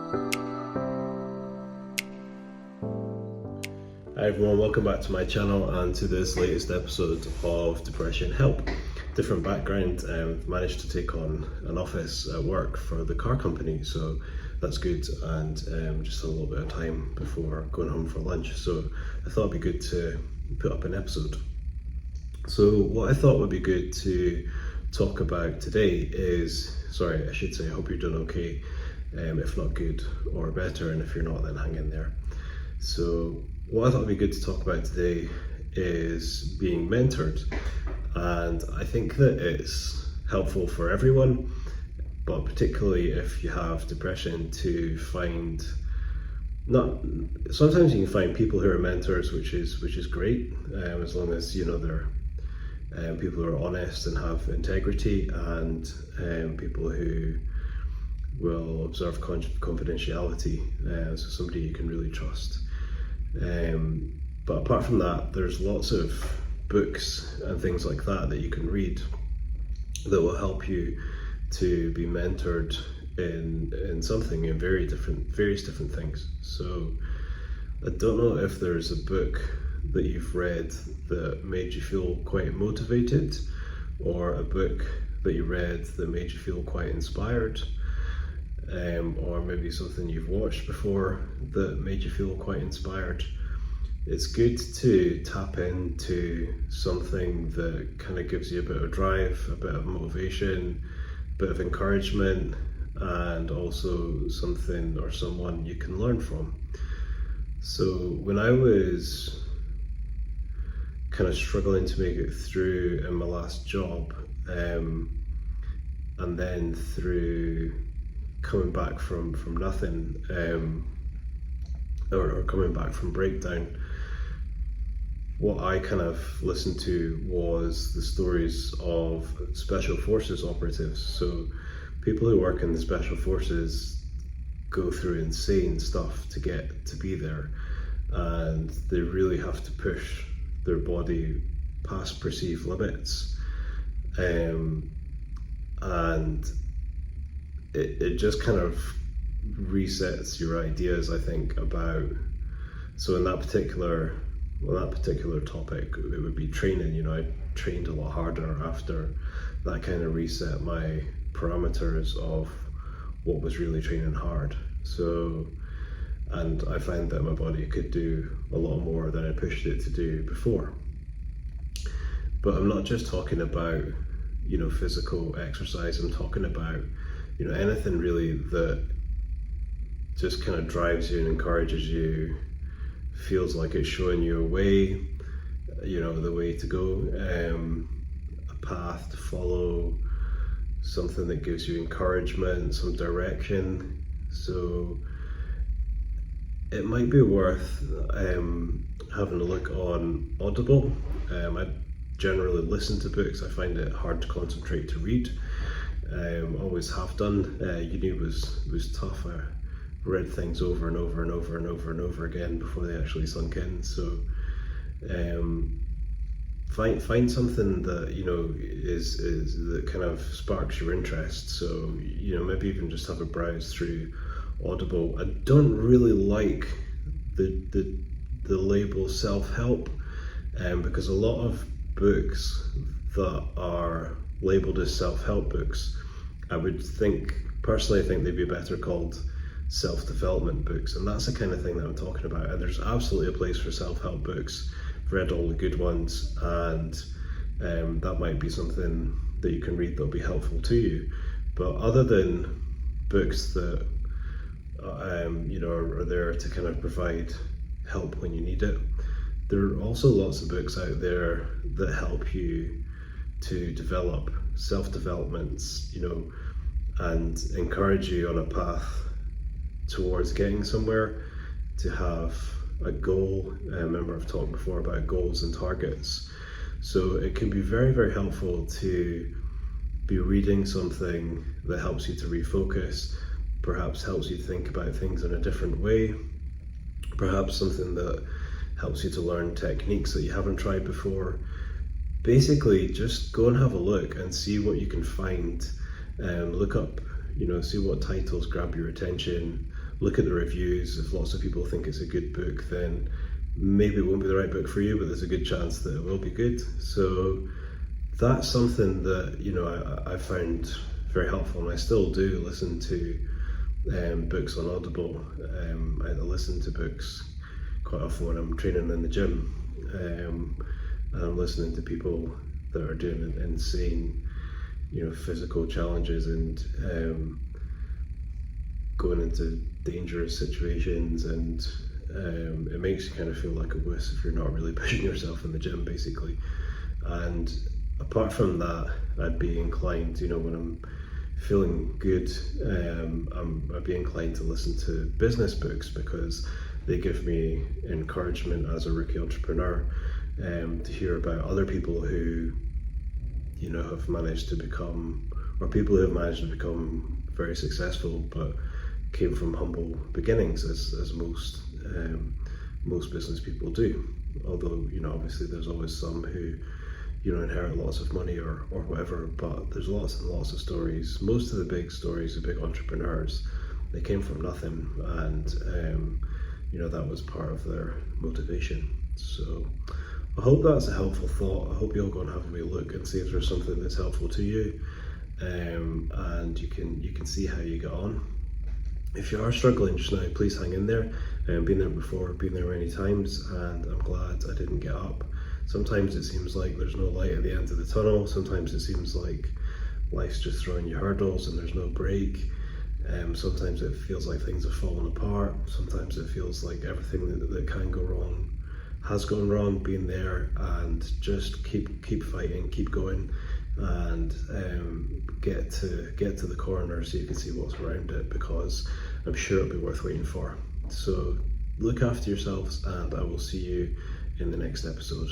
Hi everyone, welcome back to my channel and to this latest episode of Depression Help. Different background, managed to take on an office at work for the car company, so that's good, and just a little bit of time before going home for lunch, so I thought it'd be good to put up an episode. So what I thought would be good to talk about today is, I should say I hope you're doing okay, if not good or better, and if you're not, then hang in there. So what I thought would be good to talk about today is being mentored, and I think that it's helpful for everyone, but particularly if you have depression, to find sometimes you can find people who are mentors, which is great, as long as they're people who are honest and have integrity, and people who will observe confidentiality, so somebody you can really trust. But apart from that, there's lots of books and things like that you can read that will help you to be mentored in something, in various different things. So I don't know if there's a book that you've read that made you feel quite motivated, or a book that you read that made you feel quite inspired, or maybe something you've watched before that made you feel quite inspired. It's good to tap into something that kind of gives you a bit of drive, a bit of motivation, a bit of encouragement, and also something or someone you can learn from. So when I was kind of struggling to make it through in my last job, and then through coming back from nothing, or coming back from breakdown, what I kind of listened to was the stories of special forces operatives. So people who work in the special forces go through insane stuff to get to be there, and they really have to push their body past perceived limits, and it just kind of resets your ideas, I think, about, so in that particular topic, it would be training. I trained a lot harder after that kind of reset my parameters of what was really training hard. So, and I find that my body could do a lot more than I pushed it to do before. But I'm not just talking about physical exercise. I'm talking about anything really that just kind of drives you and encourages you, feels like it's showing you a way, the way to go, a path to follow, something that gives you encouragement, some direction. So it might be worth having a look on Audible. I generally listen to books. I find it hard to concentrate to read. Always have done. Uni was tough. I read things over and over and over and over and over again before they actually sunk in. So find something that is that kind of sparks your interest. So maybe even just have a browse through Audible. I don't really like the label self-help, because a lot of books that are labeled as self-help books, I would personally think they'd be better called self-development books, and that's the kind of thing that I'm talking about. And there's absolutely a place for self-help books. I've read all the good ones, and that might be something that you can read that'll be helpful to you. But other than books that are there to kind of provide help when you need it, there are also lots of books out there that help you to develop self-developments, and encourage you on a path towards getting somewhere, to have a goal. Remember, I've talked before about goals and targets. So it can be very, very helpful to be reading something that helps you to refocus, perhaps helps you think about things in a different way, perhaps something that helps you to learn techniques that you haven't tried before. Basically, just go and have a look and see what you can find. Look up, see what titles grab your attention, look at the reviews. If lots of people think it's a good book, then maybe it won't be the right book for you, but there's a good chance that it will be good. So that's something that, you know, I found very helpful, and I still do listen to books on Audible. I listen to books quite often when I'm training in the gym, and I'm listening to people that are doing insane, you know, physical challenges and going into dangerous situations, and it makes you kind of feel like a wuss if you're not really pushing yourself in the gym, basically. And apart from that, I'd be inclined, you know, when I'm feeling good, I'd be inclined to listen to business books, because they give me encouragement as a rookie entrepreneur, to hear about other people who, you know, have managed to become, or people who have managed to become very successful, but came from humble beginnings, as most business people do. Although, you know, obviously there's always some who, you know, inherit lots of money or whatever, but there's lots and lots of stories. Most of the big stories of big entrepreneurs, they came from nothing, and you know, that was part of their motivation. So I hope that's a helpful thought. I hope you'll go and have a wee look and see if there's something that's helpful to you, and you can see how you get on. If you are struggling just now, please hang in there. Been there before, been there many times, and I'm glad I didn't get up. Sometimes it seems like there's no light at the end of the tunnel. Sometimes it seems like life's just throwing you hurdles and there's no break. Sometimes it feels like things have fallen apart. Sometimes it feels like everything that can go wrong has gone wrong. Being there and just keep fighting, keep going, and get to the corner so you can see what's around it, because I'm sure it'll be worth waiting for. So look after yourselves, and I will see you in the next episode.